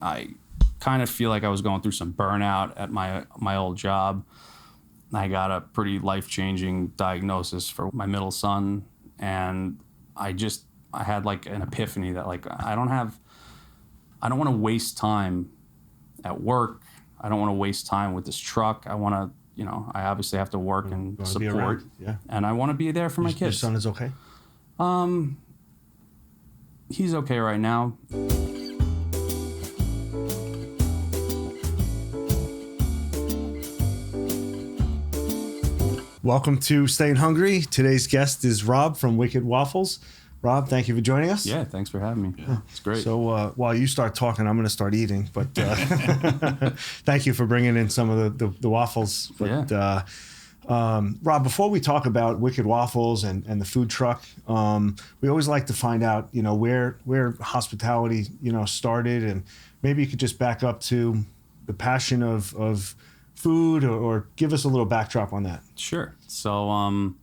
I kind of feel like I was going through some burnout at my old job. I got a pretty life-changing diagnosis for my middle son, and I had like an epiphany that like I don't want to waste time at work. I don't want to waste time with this truck. I want to, I obviously have to work and support. Yeah. And I want to be there for my kids. Your son is okay? He's okay right now. Welcome to Staying Hungry. Today's guest is Rob from Wicked Waffles. Rob, thank you for joining us. Yeah, thanks for having me. Yeah. It's great. So while you start talking, I'm going to start eating. But thank you for bringing in some of the waffles. But, yeah. Rob, before we talk about Wicked Waffles and the food truck, we always like to find out, where hospitality, started, and maybe you could just back up to the passion of food, or give us a little backdrop on that. Sure. So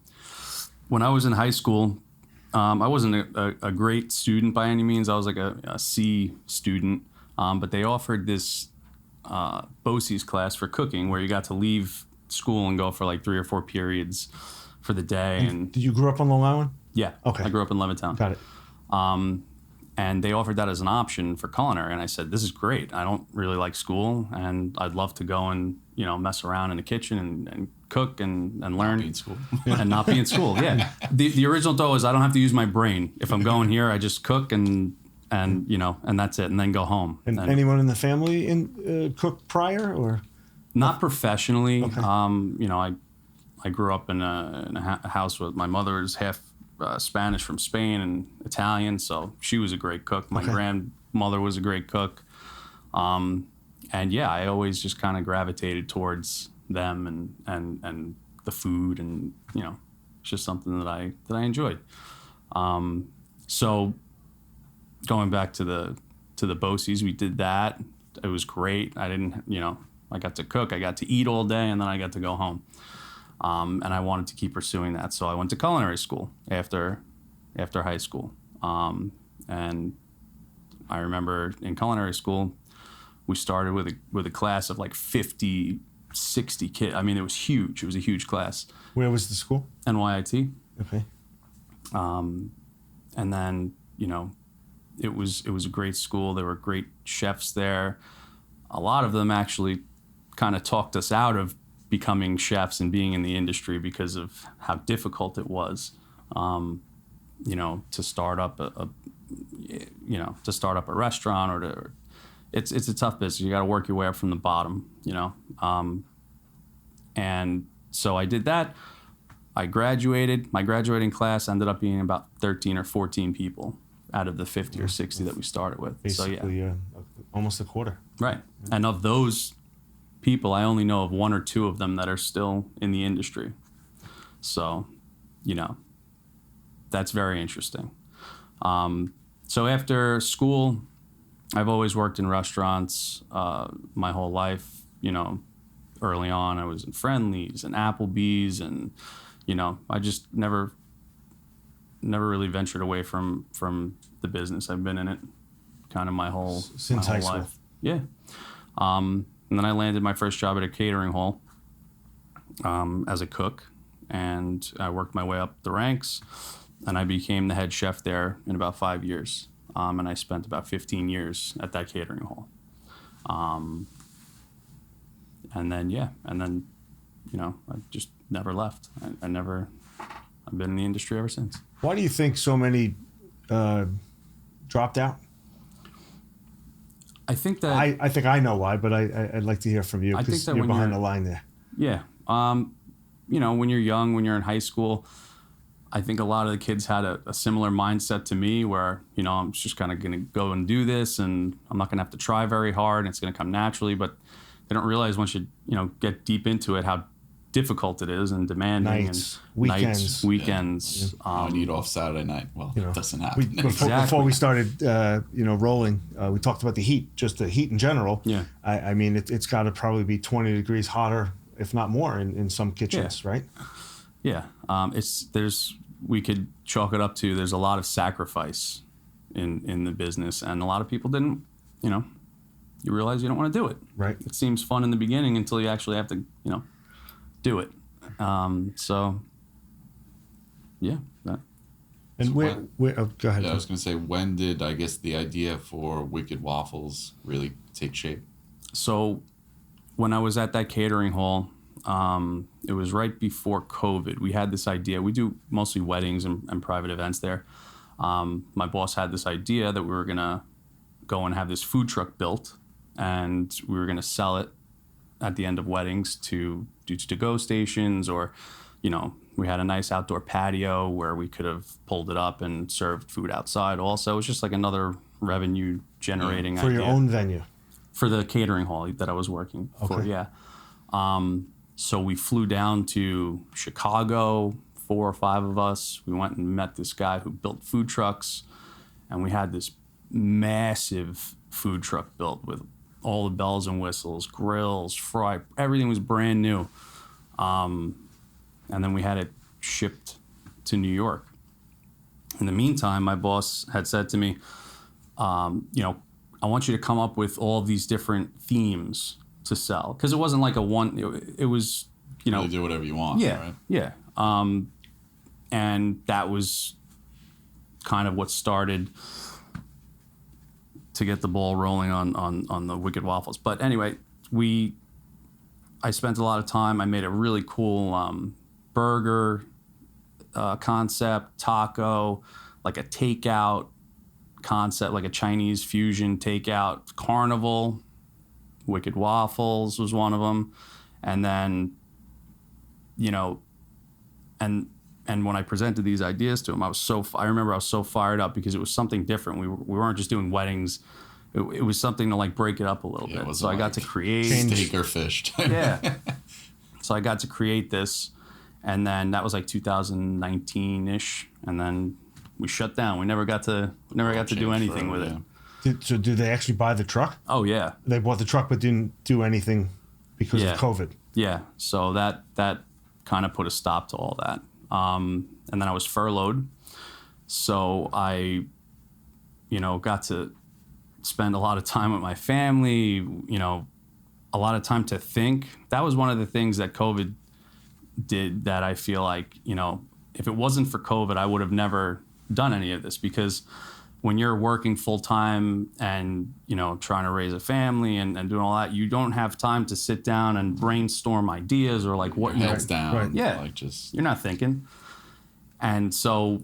when I was in high school, I wasn't a great student by any means. I was like a C student, but they offered this BOCES class for cooking where you got to leave school and go for like 3 or 4 periods for the day. And did you grow up on Long Island? Yeah. Okay. I grew up in Levittown. Got it. And they offered that as an option for culinary. And I said, this is great. I don't really like school, and I'd love to go and, mess around in the kitchen and cook and learn. Not be in school. And not be in school, yeah. The original thought was I don't have to use my brain. If I'm going here, I just cook and that's it, and then go home. And anyone in the family cooked prior, or? Not professionally. Okay. I grew up in a house with my mother is half Spanish from Spain and Italian, so she was a great cook. My grandmother was a great cook. And yeah, I always just kind of gravitated towards them and the food, and it's just something that I enjoyed. So going back to the BOCES, we did that. It was great. I didn't, I got to cook, I got to eat all day, and then I got to go home. And I wanted to keep pursuing that, so I went to culinary school after high school. And I remember in culinary school, we started with a class of like 50, 60 kids. I mean, it was huge. It was a huge class. Where was the school? NYIT. Okay. And then, it was a great school. There were great chefs there. A lot of them actually kind of talked us out of becoming chefs and being in the industry because of how difficult it was, to start up a restaurant, or it's a tough business. You got to work your way up from the bottom, and so I did that. I graduated. My graduating class ended up being about 13 or 14 people out of the 50 or 60 that we started with. Basically, so yeah, almost a quarter. Right. And of those people, I only know of 1 or 2 of them that are still in the industry. So, that's very interesting. So after school, I've always worked in restaurants my whole life. Early on, I was in Friendly's and Applebee's, and I just never really ventured away from the business. I've been in it kind of my whole high school. Life. Yeah. And then I landed my first job at a catering hall as a cook, and I worked my way up the ranks, and I became the head chef there in about 5 years. And I spent about 15 years at that catering hall. And then I just never left. I've been in the industry ever since. Why do you think so many dropped out? I think that I think I know why, but I'd like to hear from you because you're behind the line there. Yeah. When you're young, when you're in high school, I think a lot of the kids had a similar mindset to me where, I'm just kind of going to go and do this, and I'm not going to have to try very hard, and it's going to come naturally. But they don't realize once you, get deep into it, how difficult it is and demanding. Nights, weekends. Yeah. I need off Saturday night. Well, it doesn't happen. Before we started, rolling, we talked about the heat, just the heat in general. Yeah. I mean, it's got to probably be 20 degrees hotter, if not more, in some kitchens, right? Yeah. We could chalk it up to there's a lot of sacrifice in the business, and a lot of people didn't you realize you don't want to do it. Right. It seems fun in the beginning until you actually have to, do it. So, yeah. And go ahead. Yeah, I was going to say, when did, I guess, the idea for Wicked Waffles really take shape? So when I was at that catering hall, it was right before COVID. We had this idea. We do mostly weddings and private events there. My boss had this idea that we were going to go and have this food truck built, and we were going to sell it at the end of weddings to do to-go stations, or, we had a nice outdoor patio where we could have pulled it up and served food outside also. It was just like another revenue generating idea. For your own venue? For the catering hall that I was working for, yeah. So we flew down to Chicago, 4 or 5 of us. We went and met this guy who built food trucks, and we had this massive food truck built with all the bells and whistles, grills, fry, everything was brand new. And then we had it shipped to New York. In the meantime, my boss had said to me, I want you to come up with all these different themes to sell. Because it wasn't like it was, You do whatever you want, yeah, right? Yeah. And that was kind of what started to get the ball rolling on the Wicked Waffles. But anyway, I spent a lot of time. I made a really cool burger concept, taco, like a takeout concept, like a Chinese fusion takeout, carnival. Wicked Waffles was one of them. And then, and when I presented these ideas to him, I remember I was so fired up because it was something different. We weren't just doing weddings. It was something to like break it up a little bit. So I got to create steak or fish. Yeah. So I got to create this, and then that was like 2019-ish, and then we shut down. We never got to do anything with it. So did they actually buy the truck? Oh yeah. They bought the truck but didn't do anything because of COVID. Yeah. So that kind of put a stop to all that. And then I was furloughed. So I, got to spend a lot of time with my family, a lot of time to think. That was one of the things that COVID did that I feel like, if it wasn't for COVID, I would have never done any of this, because when you're working full time and, trying to raise a family and doing all that, you don't have time to sit down and brainstorm ideas or like what heads down. Right. Yeah. Like just you're not thinking. And so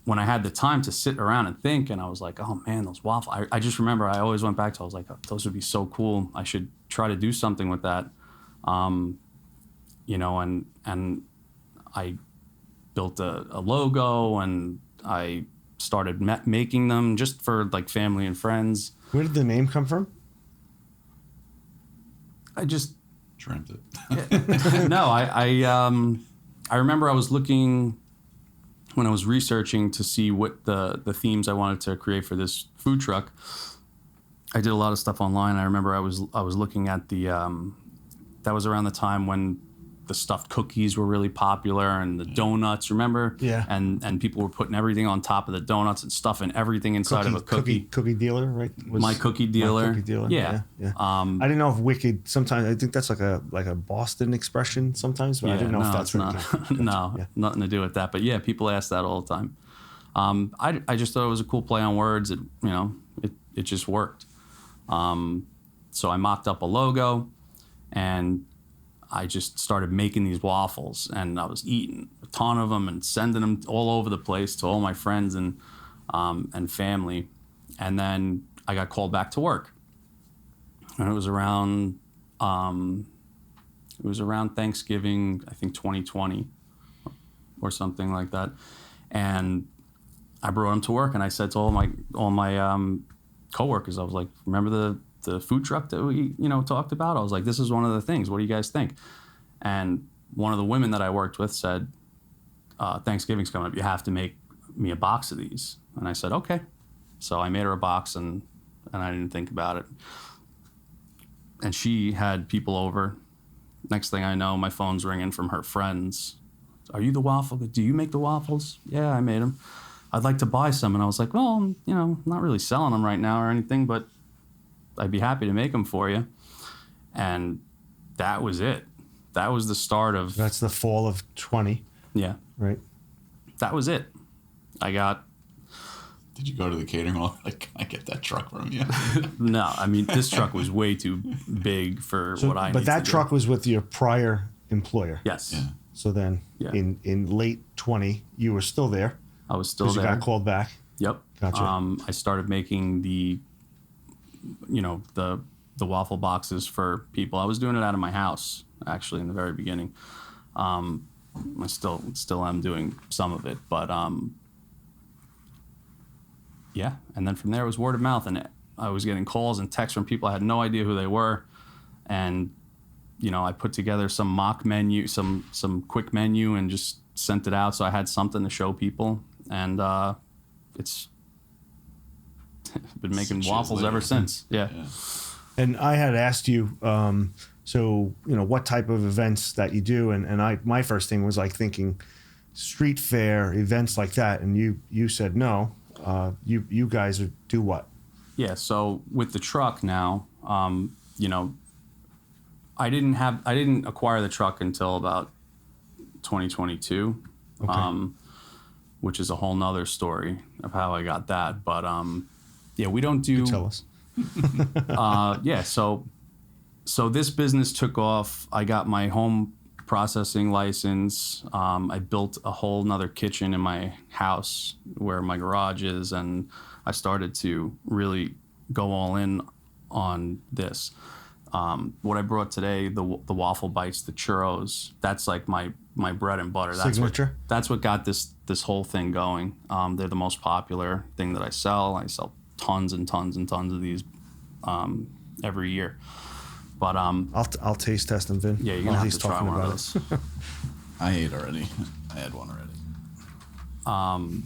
when I had the time to sit around and think, and I was like, oh man, those waffles, I just remember I always went back to, I was like, oh, those would be so cool. I should try to do something with that. And I built a logo, and I started making them just for like family and friends. Where did the name come from? I just dreamt it. No, I remember I was looking when I was researching to see what the themes I wanted to create for this food truck. I did a lot of stuff online. I remember I was looking at that was around the time when the stuffed cookies were really popular, and the donuts, remember? Yeah. And people were putting everything on top of the donuts and stuffing everything inside of a cookie. Cookie dealer, right? My cookie dealer. My cookie dealer. Yeah. I didn't know if Wicked, sometimes I think that's like a Boston expression sometimes, but I didn't know if that's not. Nothing to do with that. But yeah, people ask that all the time. I just thought it was a cool play on words. It just worked. So I mocked up a logo, and I just started making these waffles, and I was eating a ton of them and sending them all over the place to all my friends and family. And then I got called back to work, and it was around Thanksgiving, I think 2020 or something like that. And I brought them to work, and I said to all my coworkers, I was like, remember the food truck that we, talked about? I was like, this is one of the things. What do you guys think? And one of the women that I worked with said, Thanksgiving's coming up. You have to make me a box of these. And I said, okay. So I made her a box, and I didn't think about it. And she had people over. Next thing I know, my phone's ringing from her friends. Are you the waffle? Do you make the waffles? Yeah, I made them. I'd like to buy some. And I was like, well, I'm not really selling them right now or anything, but I'd be happy to make them for you. And that was it. That was the start of. That's the fall of 20. Yeah. Right. That was it. I got. Did you go to the catering hall? Like, can I get that truck from you? No, I mean, this truck was way too big for what I need But that to truck do. was with your prior employer. Yes. Yeah. So then in late 20, you were still there. I was still there. You got called back. Yep. Gotcha. I started making the waffle boxes for people. I was doing it out of my house, actually, in the very beginning. I still am doing some of it, but yeah. And then from there it was word of mouth, and I was getting calls and texts from people I had no idea who they were, and I put together some mock menu, some quick menu, and just sent it out so I had something to show people, and it's been making waffles ever since. Yeah. And I had asked you, what type of events that you do, and my first thing was like thinking street fair events like that, and you said no. You guys do what? Yeah. So with the truck now, I didn't acquire the truck until about 2022, Okay. which is a whole nother story of how I got that. But we don't do. Tell us. So this business took off. I got my home processing license. I built a whole nother kitchen in my house where my garage is, and I started to really go all in on this. What I brought today, the waffle bites, the churros, that's like my bread and butter. Signature? That's what got this whole thing going. They're the most popular thing that I sell. I sell tons and tons and tons of these every year. But I'll taste test them, Vin. yeah, you're gonna have to try one of those. I ate already. I had one already.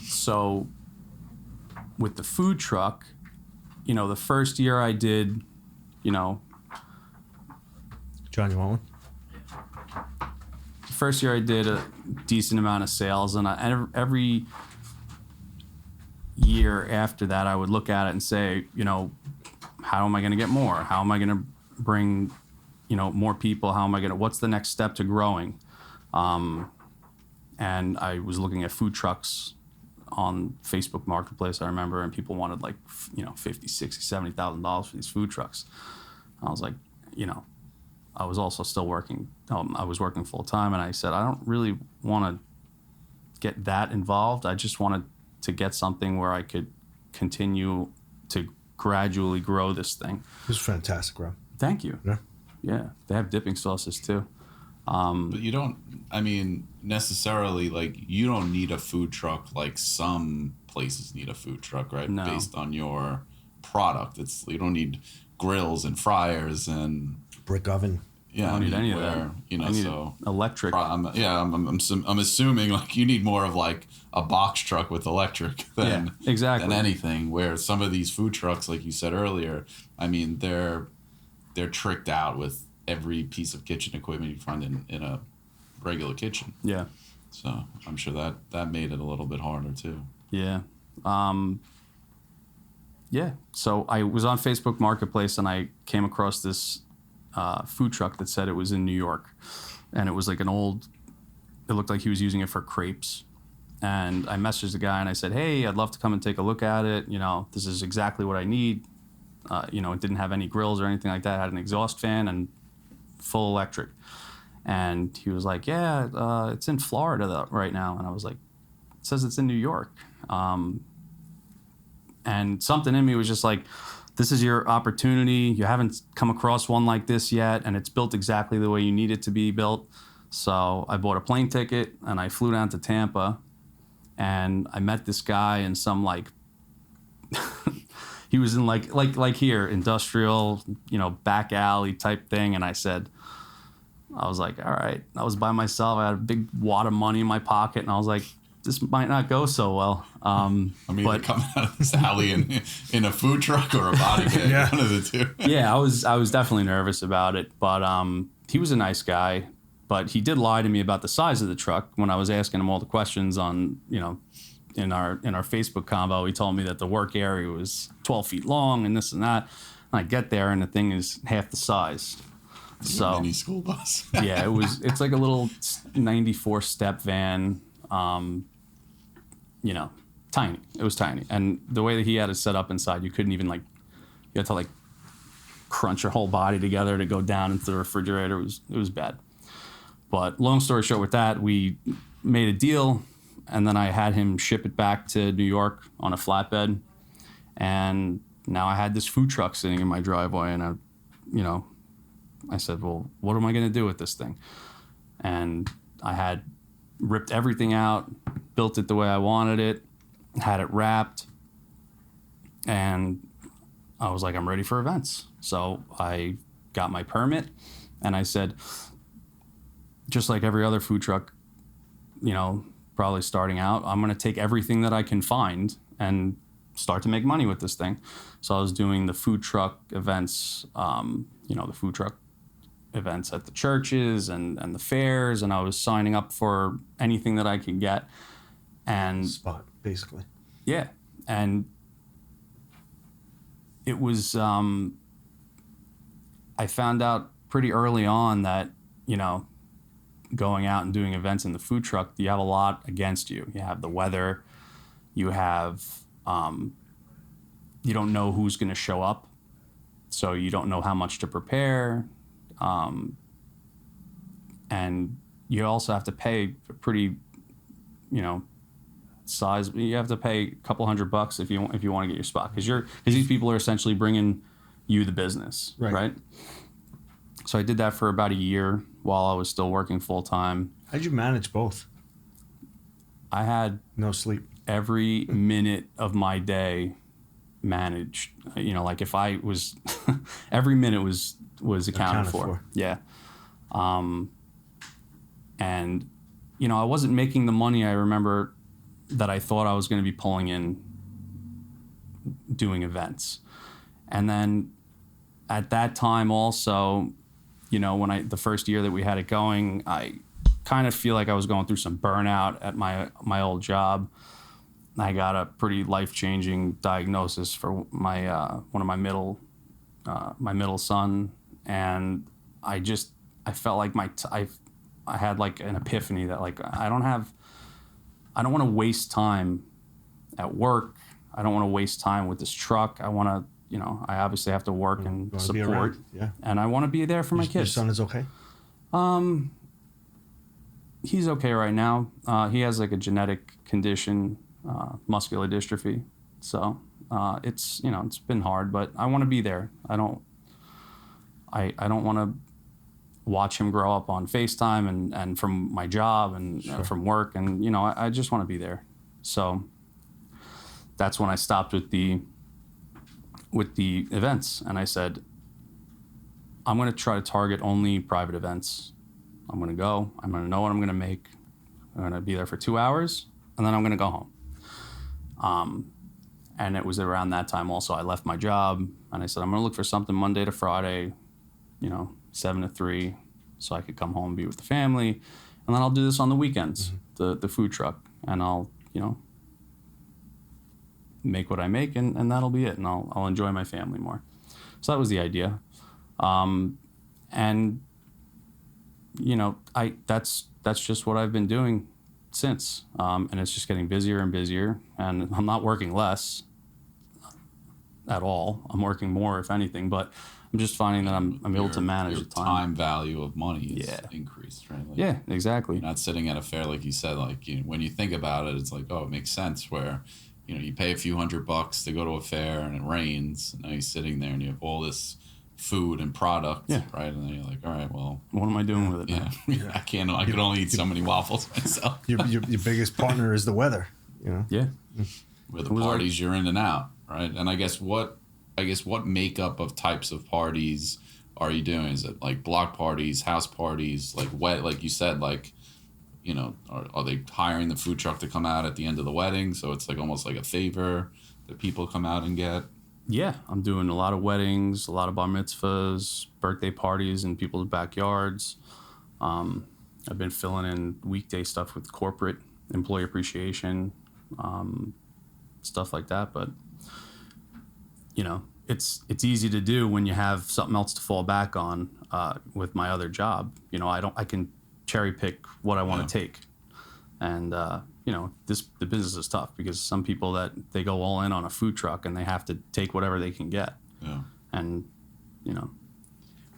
So with the food truck, the first year I did, John, you want one? the first year I did a decent amount of sales, and every year after that, I would look at it and say, how am I going to get more? How am I going to bring, more people? How am I going to? What's the next step to growing? And I was looking at food trucks on Facebook Marketplace, I remember, and people wanted like, $50,000, $60,000, $70,000 for these food trucks. I was like, I was also still working. I was working full time, and I said, I don't really want to get that involved. I just wanted to get something where I could continue to gradually grow this thing. This is fantastic, Rob. Thank you. Yeah, they have dipping sauces too. But you don't, necessarily, like, you don't need a food truck like some places need a food truck, right? No. Based on your product. You don't need grills and fryers and Brick oven. yeah, I don't need any of that. I need so electric. I'm assuming like you need more of like a box truck with electric than exactly. than anything. Where some of these food trucks, like you said earlier, they're tricked out with every piece of kitchen equipment you find in a regular kitchen. Yeah. So I'm sure that made it a little bit harder too. Yeah. So I was on Facebook Marketplace, and I came across this food truck that said it was in New York, and it was like it looked like he was using it for crepes. And I messaged the guy and I said, hey, I'd love to come and take a look at it. This is exactly what I need. It didn't have any grills or anything like that. It had an exhaust fan and full electric. And he was like, yeah, it's in Florida right now. And I was like, it says it's in New York. And something in me was just like, this is your opportunity. You haven't come across one like this yet, and it's built exactly the way you need it to be built. So I bought a plane ticket, and I flew down to Tampa, and I met this guy in some he was in like here, industrial, back alley type thing. And I was like, all right. I was by myself. I had a big wad of money in my pocket, and I was like, this might not go so well. But coming out of this alley in a food truck or a body bag, one of the two. Yeah, I was definitely nervous about it, but he was a nice guy. But he did lie to me about the size of the truck when I was asking him all the questions on, in our Facebook convo. He told me that the work area was 12 feet long and this and that. I get there and the thing is half the size. So mini school bus. yeah, it's like a little 94 step van, you know, tiny. It was tiny. And the way that he had it set up inside, you couldn't even you had to crunch your whole body together to go down into the refrigerator. It was bad. But long story short with that, we made a deal, and then I had him ship it back to New York on a flatbed. And now I had this food truck sitting in my driveway, and I said, well, what am I going to do with this thing? And I had ripped everything out, built it the way I wanted it, had it wrapped, and I was like, I'm ready for events. So I got my permit, and I said, just like every other food truck, probably starting out, I'm going to take everything that I can find and start to make money with this thing. So I was doing the food truck events, the food truck events at the churches and the fairs, and I was signing up for anything that I could get. And spot, basically. Yeah. And it was, I found out pretty early on that, going out and doing events in the food truck, you have a lot against you. You have the weather, you have, you don't know who's going to show up, so you don't know how much to prepare, and you also have to pay a pretty, size. You have to pay a couple $100 if you want to get your spot, because these people are essentially bringing you the business, right? So I did that for about a year while I was still working full time. How'd you manage both? I had no sleep. Every minute of my day managed. If I was, every minute was accounted for. Yeah. And I wasn't making the money I remember that I thought I was going to be pulling in doing events. And then at that time also, when the first year that we had it going, I kind of feel like I was going through some burnout at my old job. I got a pretty life-changing diagnosis for my one of my middle son, and I felt like I had like an epiphany that I don't want to waste time at work. I don't want to waste time with this truck. I want to, I obviously have to work and support. Yeah. And I want to be there for my kids. Your son is okay? He's okay right now. He has like a genetic condition, muscular dystrophy. So it's been hard, but I want to be there. I don't want to watch him grow up on FaceTime and from my job and from work, and I just want to be there. So that's when I stopped with the events, and I said, I'm going to try to target only private events. I'm going to go. I'm going to know what I'm going to make. I'm going to be there for 2 hours, and then I'm going to go home. And it was around that time also I left my job, and I said, I'm going to look for something Monday to Friday, 7 to 3, so I could come home and be with the family. And then I'll do this on the weekends, the food truck, and I'll, make what I make, and that'll be it. And I'll enjoy my family more. So that was the idea. And that's just what I've been doing since. And it's just getting busier and busier, and I'm not working less at all. I'm working more, if anything, but I'm just finding that I'm able to manage the time value of money is increased, right? Yeah, exactly. You're not sitting at a fair, like you said, when you think about it, it's like, oh, it makes sense where, you pay a few $100 to go to a fair and it rains, and now you're sitting there and you have all this food and product, right? And then you're like, all right, well, what am I doing with it? Yeah, I can't. I could only eat so many waffles myself. Your biggest partner is the weather, Yeah. With the parties, you're in and out, right? And I guess what makeup of types of parties are you doing? Is it like block parties, house parties, like you said, are they hiring the food truck to come out at the end of the wedding? So it's like almost like a favor that people come out and get. Yeah, I'm doing a lot of weddings, a lot of bar mitzvahs, birthday parties in people's backyards. I've been filling in weekday stuff with corporate employee appreciation, stuff like that. But, it's easy to do when you have something else to fall back on with my other job. You know, I can cherry pick what I want to take. And, you know, the business is tough because some people that they go all in on a food truck and they have to take whatever they can get. Yeah. And, you know.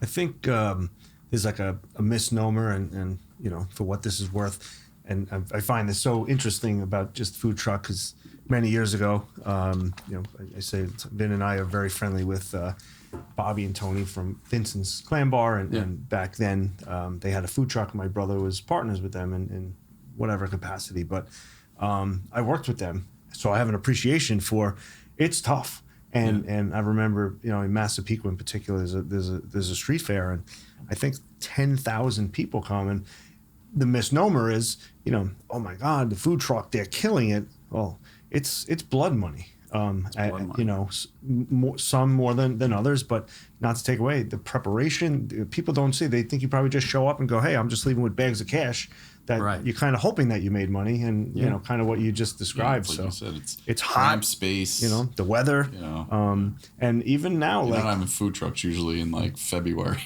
I think there's like a misnomer and, you know, for what this is worth. And I find this so interesting about just food truck because many years ago, you know, I say Vin and I are very friendly with Bobby and Tony from Vincent's Clam Bar. And back then they had a food truck. My brother was partners with them in whatever capacity. But I worked with them. So I have an appreciation for it's tough. And I remember, you know, in Massapequa in particular, there's a street fair. And I think 10,000 people come. And the misnomer is, you know, oh my God, the food truck, they're killing it. Well, it's blood money. You know, some more than others, but not to take away the preparation. People don't see. They think you probably just show up and go, hey, I'm just leaving with bags of cash. That you're kind of hoping that you made money, and you know, kind of what you just described. Like so you said, it's hot space, you know, the weather, you know, and even now, you're like not having food trucks usually in like February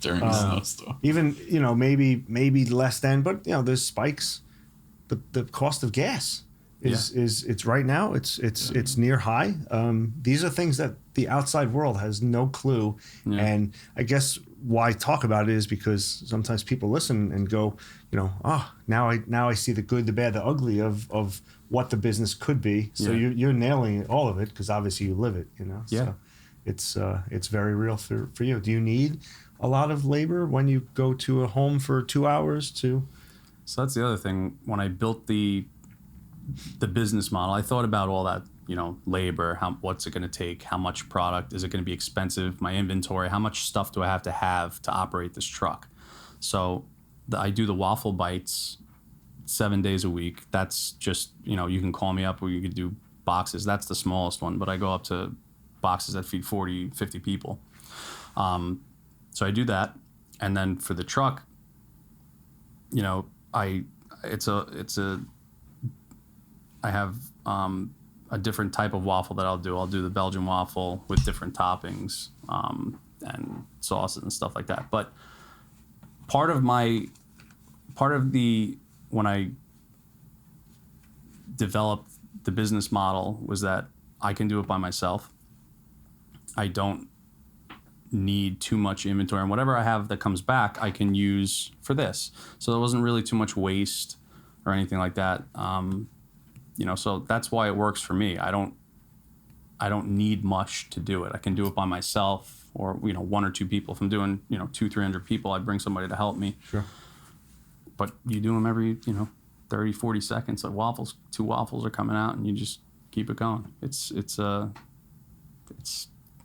during the snowstorm. Even, you know, maybe less than, but you know, there's spikes. The cost of gas is it's right now it's near high. These are things that the outside world has no clue, and I guess why talk about it is because sometimes people listen and go, you know, now I see the good, the bad, the ugly of what the business could be. So you're nailing all of it because obviously you live it, you know. Yeah. So it's very real for you. Do you need a lot of labor when you go to a home for 2 hours to? So that's the other thing. When I built the business model, I thought about all that, you know, labor, what's it going to take, how much product, is it going to be expensive, my inventory, how much stuff do I have to operate this truck. So I do the waffle bites 7 days a week. That's just, you know, you can call me up or you could do boxes. That's the smallest one, but I go up to boxes that feed 40, 50 people. So I do that. And then for the truck, you know, I have a different type of waffle that I'll do. I'll do the Belgian waffle with different toppings and sauces and stuff like that. But when I developed the business model was that I can do it by myself. I don't need too much inventory, and whatever I have that comes back, I can use for this. So there wasn't really too much waste or anything like that. You know, so that's why it works for me. I don't need much to do it. I can do it by myself, or, you know, 1 or 2 people. If I'm doing, you know, 200-300 people, I bring somebody to help me. Sure. But you do them every, you know, 30-40 seconds. Like two waffles are coming out, and you just keep it going. It's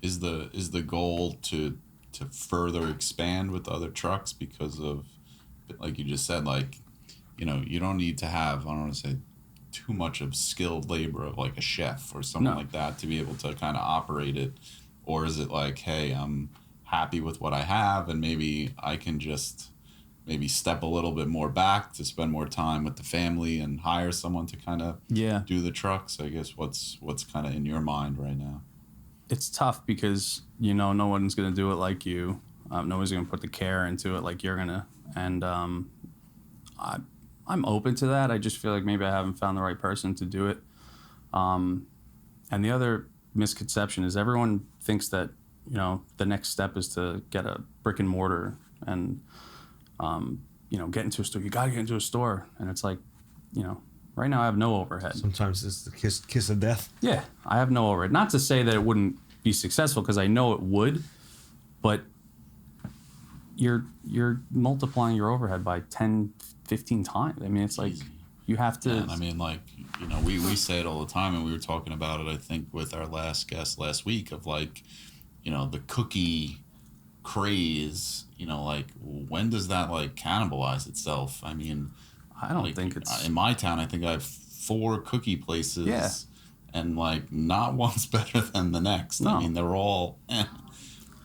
Is the goal to further expand with other trucks because of, like you just said, like, you know, you don't need to have, I don't want to say too much of skilled labor of like a chef or something like that to be able to kind of operate it? Or is it like, hey, I'm happy with what I have and maybe I can just maybe step a little bit more back to spend more time with the family and hire someone to kind of do the trucks? I guess what's kind of in your mind right now? It's tough because, you know, no one's going to do it like you. Nobody's going to put the care into it like you're going to. And I'm open to that. I just feel like maybe I haven't found the right person to do it. And the other misconception is everyone thinks that, you know, the next step is to get a brick and mortar and, you know, get into a store. You got to get into a store. And it's like, you know, right now I have no overhead. Sometimes it's the kiss of death. Yeah, I have no overhead. Not to say that it wouldn't be successful, because I know it would, but you're multiplying your overhead by 10, 15 times. I mean, it's like you have to. And I mean, like, you know, we say it all the time, and we were talking about it, I think, with our last guest last week, of like, you know, the cookie craze, you know, like, when does that like cannibalize itself? I mean, I don't think it's in my town. I think I have 4 cookie places, and like not one's better than the next. No. I mean, they're all,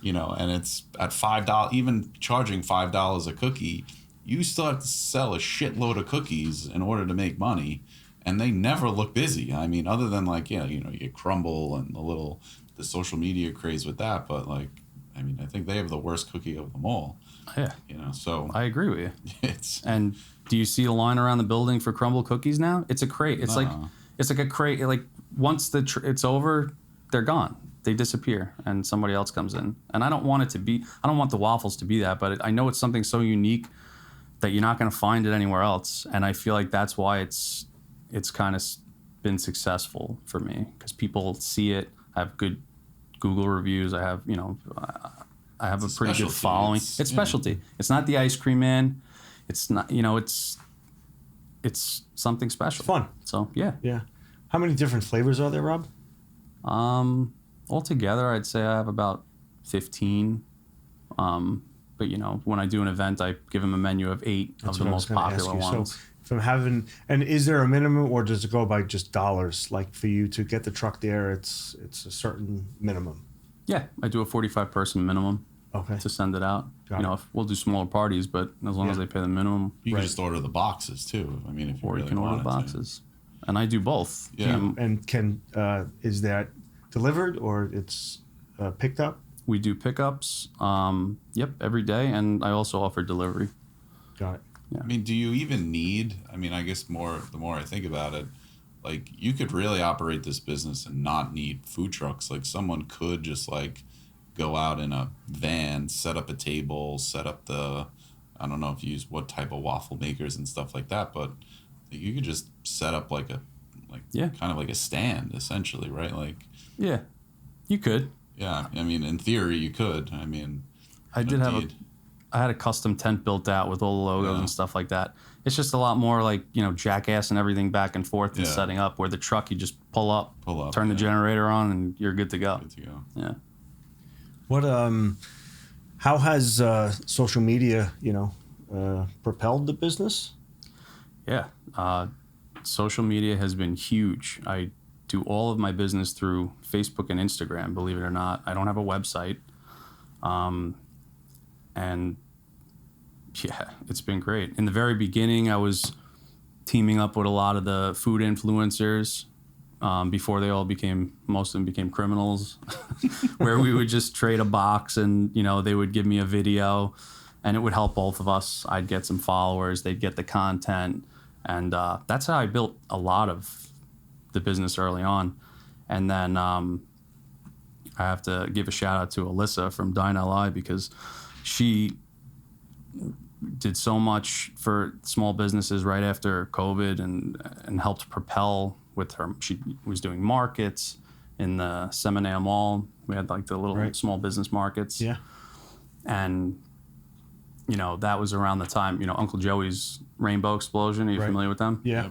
you know, and it's at $5, even charging $5 a cookie. You still have to sell a shitload of cookies in order to make money, and they never look busy. I mean, other than like, you know, you crumble and the little the social media craze with that, but like, I mean, I think they have the worst cookie of them all. Yeah. You know, so I agree with you. it's And do you see a line around the building for crumble cookies now? It's a crate. It's like a crate. Like once it's over, they're gone. They disappear, and somebody else comes in. And I don't want it to be. I don't want the waffles to be that, but I know it's something so unique that you're not going to find it anywhere else. And I feel like that's why it's kind of been successful for me, because people see it. I have good Google reviews. I have I have a pretty good following. It's specialty. It's not the ice cream man. It's not, it's something special. It's fun. So, yeah. Yeah. How many different flavors are there, Rob? Altogether, I'd say I have about 15. But, when I do an event, I give them a menu of 8 of the most popular ones. So from having, and is there a minimum, or does it go by just dollars? Like for you to get the truck there, it's a certain minimum. Yeah, I do a 45-person minimum. Okay. To send it out. We'll do smaller parties, but as long as they pay the minimum. You can just order the boxes too. I mean, if you really you can order the boxes. And I do both. Yeah. And is that delivered or it's picked up? We do pickups. Every day, and I also offer delivery. Got it. Yeah. I mean, do you even need? I mean, I guess the more I think about it, like you could really operate this business and not need food trucks. Like someone could just like go out in a van, set up a table, set up I don't know if you use what type of waffle makers and stuff like that, but you could just set up kind of like a stand essentially, right? Like, yeah, you could. Yeah. I mean, in theory you could. I mean, I had a custom tent built out with all the logos and stuff like that. It's just a lot more like, jackassing everything back and forth and setting up, where the truck, you just pull up, turn the generator on, and you're good to go. Yeah. What how has social media propelled the business? Yeah, social media has been huge. I do all of my business through Facebook and Instagram, believe it or not. I don't have a website, and yeah, it's been great. In the very beginning, I was teaming up with a lot of the food influencers. Before most of them became criminals, where we would just trade a box and, they would give me a video and it would help both of us. I'd get some followers, they'd get the content. And that's how I built a lot of the business early on. And then I have to give a shout out to Alyssa from Dine LI, because she did so much for small businesses right after COVID and helped propel with her. She was doing markets in the Seminole Mall. We had like the little small business markets. Yeah. And, that was around the time, Uncle Joey's Rainbow Explosion. Are you familiar with them? Yeah.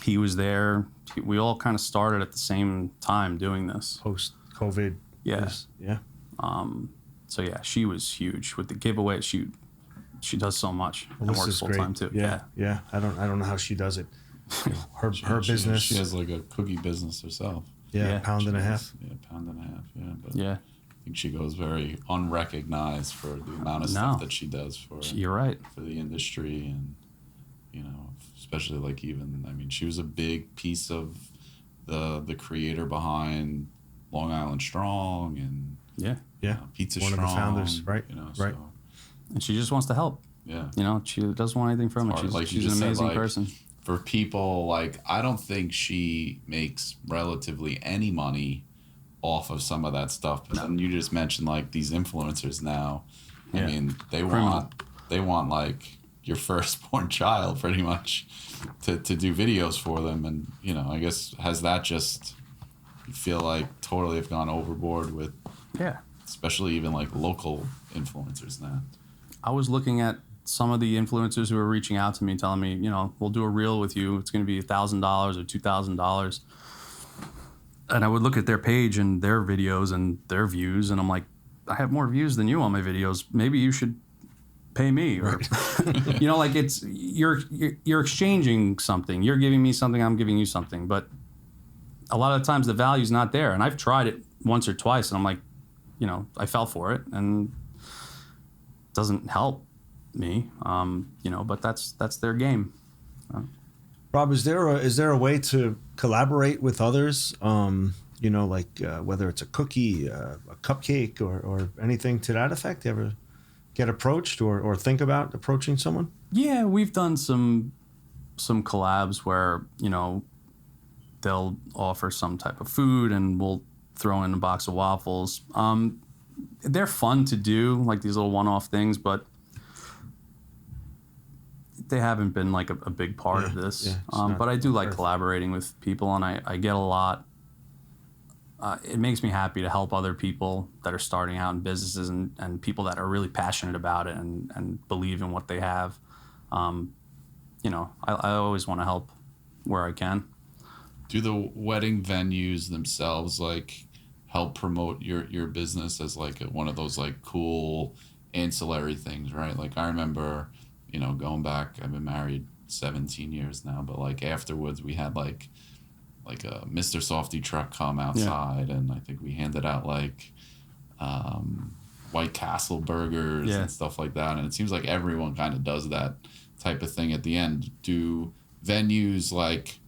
He was there. We all kind of started at the same time doing this. Post-COVID. Yes. Yeah. So yeah, she was huge with the giveaway. She does so much and works full time too. Yeah. I don't know how she does it. Her business. She has like a cookie business herself. Yeah, pound and a half. Yeah, pound and a half. Yeah, but yeah. I think she goes very unrecognized for the amount of stuff that she does for. You're right. For the industry, and especially like she was a big piece of the creator behind Long Island Strong and Pizza One Strong. of the founders, right? Right. So. And she just wants to help. Yeah. She doesn't want anything from it. She's an amazing person. For people, I don't think she makes relatively any money off of some of that stuff. But then you just mentioned these influencers now. I mean, they want like your firstborn child pretty much to do videos for them. And, I guess has that just, you feel like totally have gone overboard with, especially even like local influencers now. I was looking at some of the influencers who were reaching out to me, telling me, we'll do a reel with you. It's going to be $1,000 or $2,000. And I would look at their page and their videos and their views, and I'm like, I have more views than you on my videos. Maybe you should pay me, or it's you're exchanging something. You're giving me something, I'm giving you something. But a lot of times the value's not there. And I've tried it once or twice, and I'm like, I fell for it, and it doesn't help me, but that's their game. Rob, is there a way to collaborate with others? you know, like whether it's a cookie, a cupcake, or anything to that effect? You ever get approached or think about approaching someone? Yeah, we've done some collabs where, you know, they'll offer some type of food and we'll throw in a box of waffles. They're fun to do, like these little one-off things, but they haven't been like a big part of this. Yeah, but I do like collaborating with people, and I get a lot. It makes me happy to help other people that are starting out in businesses and people that are really passionate about it and believe in what they have. You know, I always want to help where I can. Do the wedding venues themselves like help promote your business as like one of those like cool ancillary things, right? Like I remember, you know, going back, I've been married 17 years now, but like afterwards we had like a Mr. Softy truck come outside, and I think we handed out like White Castle burgers and stuff like that. And it seems like everyone kind of does that type of thing at the end. Do venues like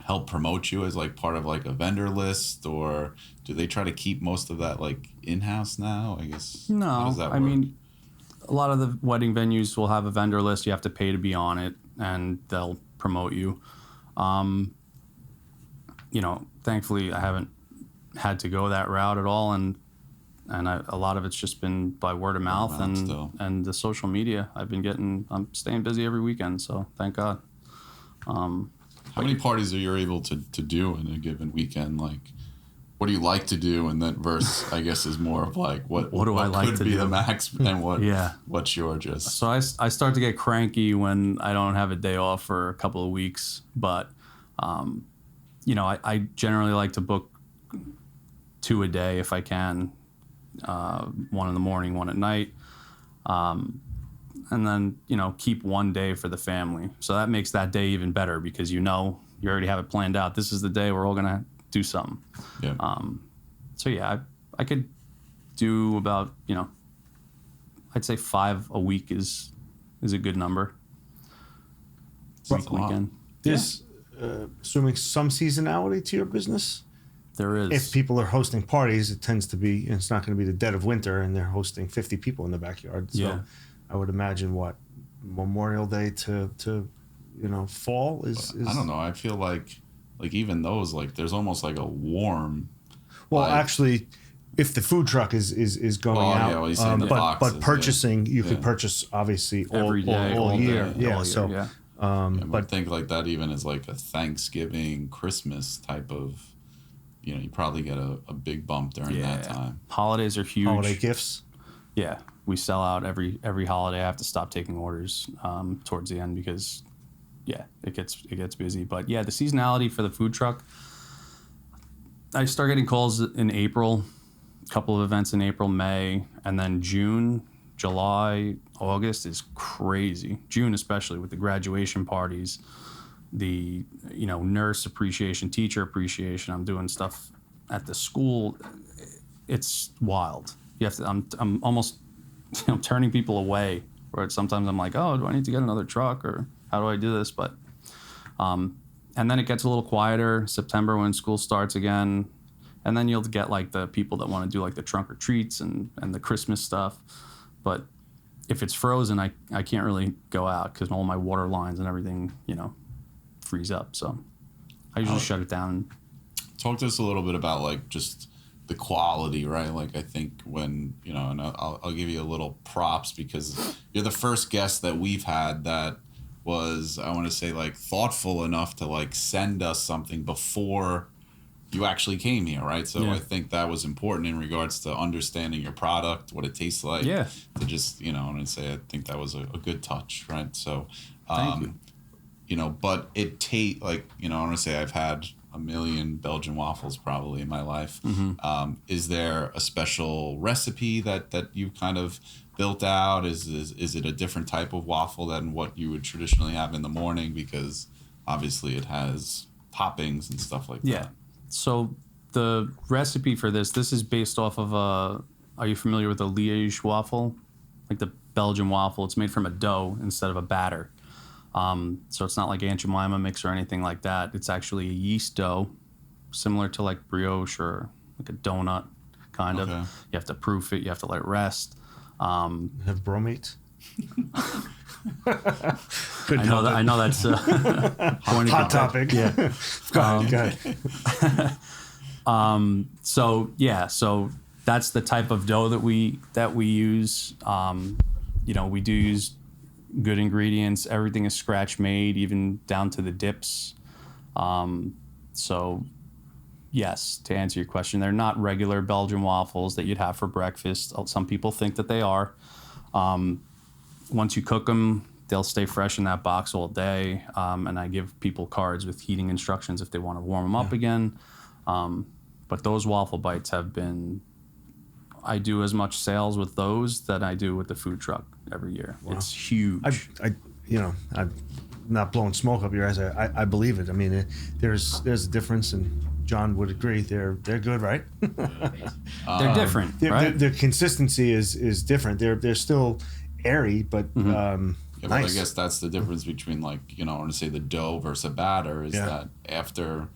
help promote you as like part of like a vendor list, or do they try to keep most of that like in-house now? I guess. No, how does that work? I mean, a lot of the wedding venues will have a vendor list. You have to pay to be on it, and they'll promote you. You know, thankfully, I haven't had to go that route at all, and a lot of it's just been by word of mouth and the social media. I'm staying busy every weekend, so thank God. How many parties are you able to do in a given weekend? Like, what do you like to do? And then versus, I guess, is more of like what do I like could to be do? The max and what's your just. So I start to get cranky when I don't have a day off for a couple of weeks, but you know, I generally like to book 2 a day if I can, 1 in the morning, 1 at night. And then, you know, keep 1 day for the family. So that makes that day even better because you know, you already have it planned out. This is the day we're all going to do something. Yeah. So yeah, I could do about, you know, I'd say 5 a week is a good number. Weekend. There's, assuming some seasonality to your business? There is. If people are hosting parties, it tends to be, it's not going to be the dead of winter and they're hosting 50 people in the backyard. So I would imagine Memorial Day to you know, fall is I don't know. I feel like even those, like there's almost like a warm. Well, actually, if the food truck is going out, well, he's saying the boxes, but purchasing, you could purchase obviously every day, all year. Yeah. So, but think like that even as like a Thanksgiving, Christmas type of, you know, you probably get a big bump during that time. Holidays are huge. Holiday gifts. Yeah, we sell out every holiday. I have to stop taking orders towards the end because, it gets busy. But yeah, the seasonality for the food truck, I start getting calls in April, a couple of events in April, May, and then June, July, August is crazy. June especially with the graduation parties, the nurse appreciation, teacher appreciation. I'm doing stuff at the school. It's wild. You have to. I'm almost turning people away. Where sometimes I'm like, oh, do I need to get another truck or how do I do this? But and then it gets a little quieter. September when school starts again, and then you'll get like the people that want to do like the trunk or treats and the Christmas stuff. But if it's frozen, I can't really go out because all my water lines and everything freeze up. So I usually shut it down. Talk to us a little bit about like just the quality, right? Like I think when, and I'll give you a little props because you're the first guest that we've had that was, I want to say like thoughtful enough to like send us something before you actually came here, right? So I think that was important in regards to understanding your product, what it tastes like. Yeah. To just, and I say I think that was a good touch, right? So, thank you. But it I want to say I've had a million Belgian waffles probably in my life. Mm-hmm. Is there a special recipe that you kind of built out? Is it a different type of waffle than what you would traditionally have in the morning? Because obviously it has toppings and stuff like that. Yeah. So the recipe for this is based off of are you familiar with a Liege waffle? Like the Belgian waffle. It's made from a dough instead of a batter. So it's not like Aunt Jemima mix or anything like that. It's actually a yeast dough similar to like brioche or like a donut, kind of. Okay. You have to proof it. You have to let it rest. Have bromates? I know that's hot topic. Yeah. Go ahead. So that's the type of dough that we use. We do use good ingredients. Everything is scratch made, even down to the dips. So yes, to answer your question, they're not regular Belgian waffles that you'd have for breakfast. Some people think that they are. Once you cook them, they'll stay fresh in that box all day. And I give people cards with heating instructions if they want to warm them up again. But those waffle bites I do as much sales with those that I do with the food truck every year. Wow. It's huge. I'm not blowing smoke up your ass. I believe it. I mean, there's a difference, and John would agree. They're good, right? They're different, right? The consistency is different. They're still airy, but but nice. I guess that's the difference between, like, I want to say the dough versus a batter is that after,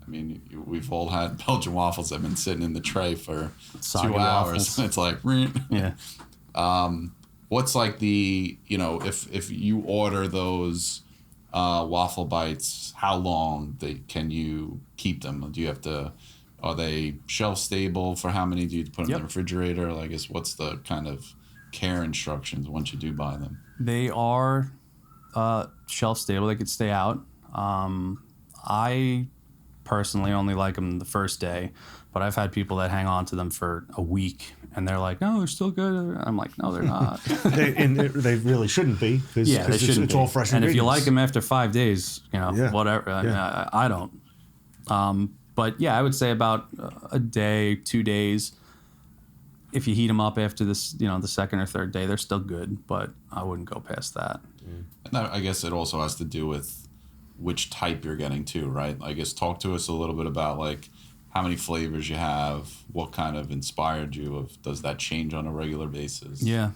we've all had Belgian waffles that have been sitting in the tray for Soggy 2 hours. waffles. It's like, Yeah. what's like the, if you order those waffle bites, how long can you keep them? Do you have to, are they shelf stable for how many? Do you put them in the refrigerator? I guess what's the kind of care instructions once you do buy them? They are shelf stable. They could stay out. I personally only like them the first day, but I've had people that hang on to them for a week and they're like, no, they're still good. I'm like, no, they're not. they really shouldn't be. They shouldn't it's be. all fresh and ingredients. if you like them after 5 days, whatever. I don't. But yeah, I would say about a day, 2 days. If you heat them up after this, the second or third day, they're still good, but I wouldn't go past that. And I guess it also has to do with which type you're getting too, right? I guess talk to us a little bit about like how many flavors you have, what kind of inspired you, does that change on a regular basis? Yeah.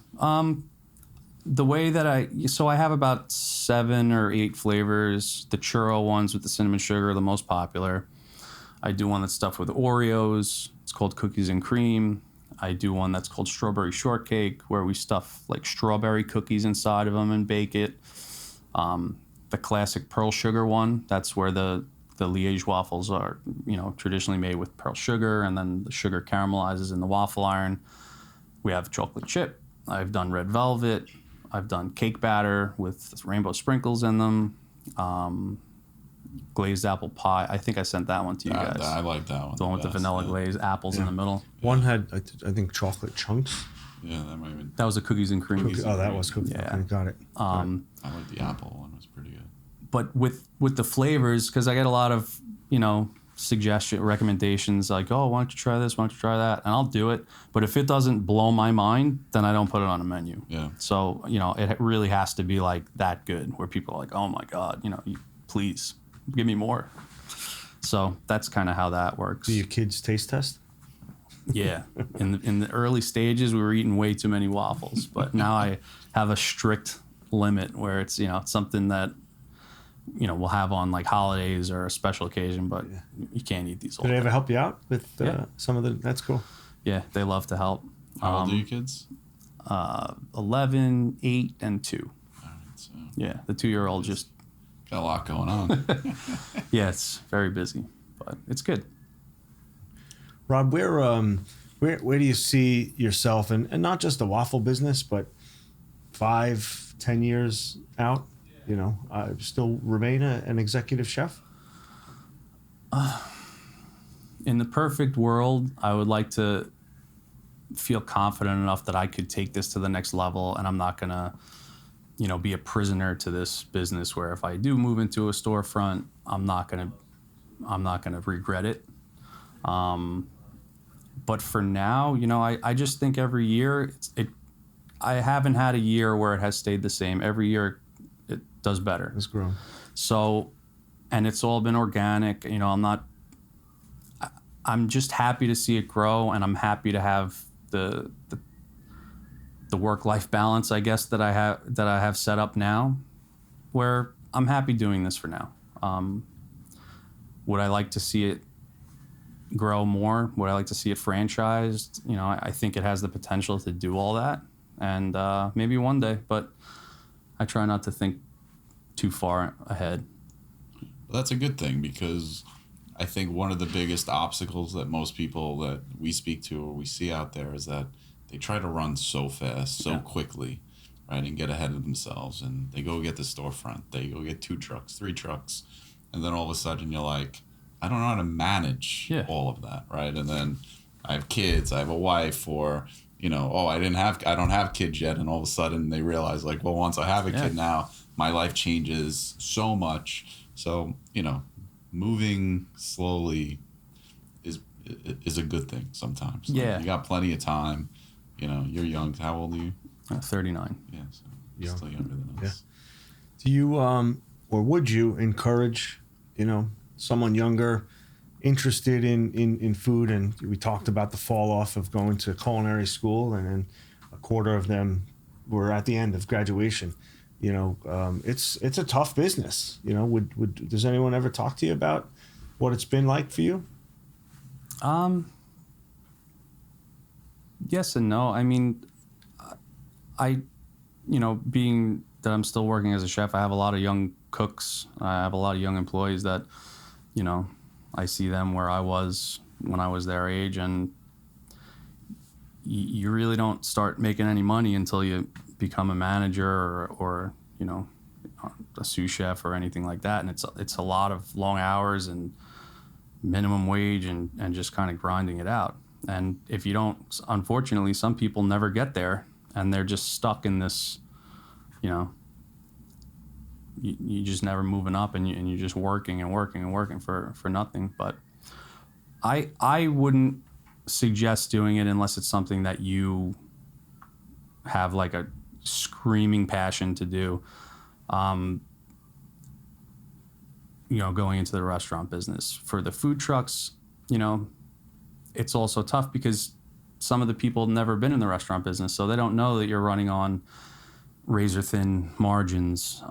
The way that I have about 7 or 8 flavors. The churro ones with the cinnamon sugar are the most popular. I do one that's stuffed with Oreos. It's called cookies and cream. I do one that's called strawberry shortcake, where we stuff like strawberry cookies inside of them and bake it. The classic pearl sugar one, that's where the Liege waffles are, traditionally made with pearl sugar, and then the sugar caramelizes in the waffle iron. We have chocolate chip. I've done red velvet. I've done cake batter with rainbow sprinkles in them. Glazed apple pie. I think I sent that one to you guys. I like that one. The one with the vanilla glaze, apples in the middle. One had, I think, chocolate chunks. Yeah, that might have been. That was a cookies and cream. That was cookies. Yeah. Okay, got it. I like the apple one. Was pretty good. But with the flavors, because I get a lot of, recommendations like, oh, why don't you try this? Why don't you try that? And I'll do it. But if it doesn't blow my mind, then I don't put it on a menu. Yeah. So, it really has to be like that good where people are like, oh my God, please give me more. So that's kind of how that works. Do your kids taste test? Yeah. In the early stages, we were eating way too many waffles, but now I have a strict limit where it's, something that, we'll have on like holidays or a special occasion, but you can't eat these all Did they day. ever help you out with some of the, that's cool. Yeah, they love to help. How old are your kids? 11, 8, and 2. All right, so Yeah, the 2-year-old just... got a lot going on. Yeah, it's very busy, but it's good. Rob, where do you see yourself, and not just the waffle business, but 5, 10 years out? Still remain an executive chef? In the perfect world, I would like to feel confident enough that I could take this to the next level, and I'm not gonna, be a prisoner to this business. Where if I do move into a storefront, I'm not gonna regret it. But for now, I just think every year I haven't had a year where it has stayed the same. Every year it does better. It's grown. So, and it's all been organic. I'm just happy to see it grow, and I'm happy to have the work-life balance, I guess, that I have set up now, where I'm happy doing this for now. Would I like to see it grow more? Would I like to see it franchised? You know, I think it has the potential to do all that, and maybe one day, but I try not to think too far ahead. Well, that's a good thing, because I think one of the biggest obstacles that most people that we speak to or we see out there is that they try to run so fast, so quickly, right, and get ahead of themselves. And they go get the storefront, they go get 2 trucks, 3 trucks, and then all of a sudden you're like, I don't know how to manage all of that, right? And then I have kids, I have a wife, or you know, I don't have kids yet, and all of a sudden they realize, like, well, once I have a kid now, my life changes so much. So, you know, moving slowly is a good thing sometimes. Yeah. You got plenty of time. You know, you're young. How old are you? 39. Yeah, so you're still younger than us. Do you or would you encourage, you know, someone younger interested in food? And we talked about the fall off of going to culinary school, and then a quarter of them were at the end of graduation. You know, it's a tough business. You know, does anyone ever talk to you about what it's been like for you? Yes and no. I mean, you know, being that I'm still working as a chef, I have a lot of young cooks. I have a lot of young employees that, you know, I see them where I was when I was their age, and you really don't start making any money until you become a manager or you know, a sous chef or anything like that. And it's a lot of long hours and minimum wage and just kind of grinding it out. And if you don't, unfortunately, some people never get there, and they're just stuck in this, you know, you just never moving up, and you're just working and working and working for nothing. But I wouldn't suggest doing it unless it's something that you have like a screaming passion to do. You know, going into the restaurant business. For the food trucks, you know, it's also tough because some of the people have never been in the restaurant business, so they don't know that you're running on razor thin margins.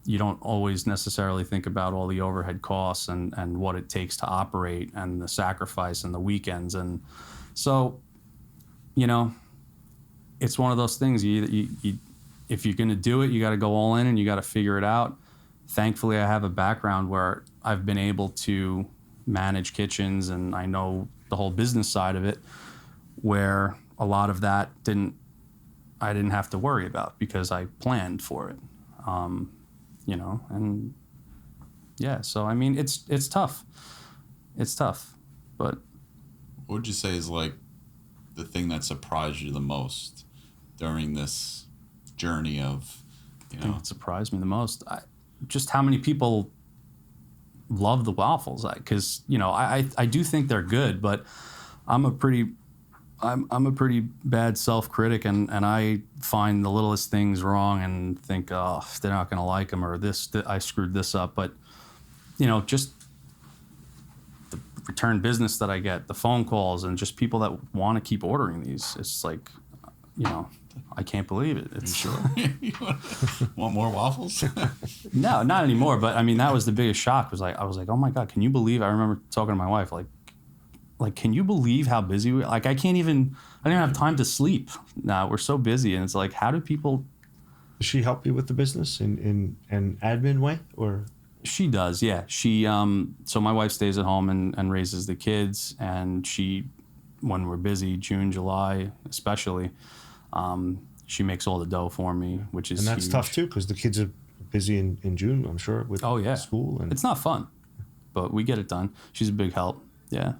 You don't always necessarily think about all the overhead costs and what it takes to operate, and the sacrifice and the weekends. And so, you know, it's one of those things. You if you're going to do it, you got to go all in, and you got to figure it out. Thankfully, I have a background where I've been able to manage kitchens, and I know the whole business side of it, where a lot of that I didn't have to worry about because I planned for it. You know, and yeah, so I mean, it's tough. It's tough, but what would you say is like the thing that surprised you the most during this journey of, you know? I think it surprised me the most. Just how many people love the waffles. Because, you know, I do think they're good, but I'm a pretty bad self-critic, and I find the littlest things wrong and think, oh, they're not going to like them, or I screwed this up. But, you know, just the return business that I get, the phone calls, and just people that want to keep ordering these. It's like, you know, I can't believe it. It's sure. You want more waffles? No, not anymore. But I mean, that was the biggest shock. I was like, oh my God, can you believe? I remember talking to my wife, like, can you believe how busy we? Like, I didn't have time to sleep. Now we're so busy, and it's like, how do people? Does she help you with the business in an admin way, or? She does, yeah. She so my wife stays at home and raises the kids, and she, when we're busy, June, July, especially, she makes all the dough for me, which is that's huge. tough too, because the kids are busy in June, I'm sure, with school. And it's not fun, but we get it done. She's a big help. Yeah.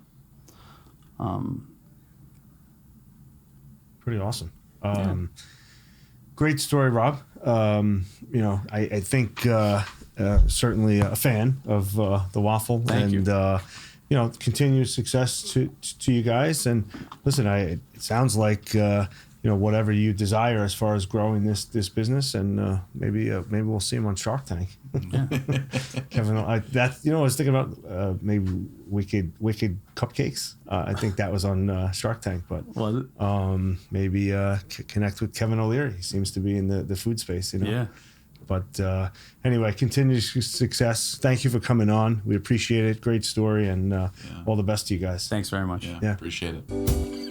Pretty awesome. Great story, Rob. You know, I think certainly a fan of the waffle. Thank you. You know, continued success to you guys. And listen, it sounds like you know, whatever you desire as far as growing this business, and maybe we'll see him on Shark Tank. Yeah. Kevin, I was thinking about maybe Wicked Cupcakes. I think that was on Shark Tank, but Was it? maybe connect with Kevin O'Leary. He seems to be in the food space, you know. Yeah. But anyway, continued success. Thank you for coming on. We appreciate it. Great story, and all the best to you guys. Thanks very much. Yeah, appreciate it.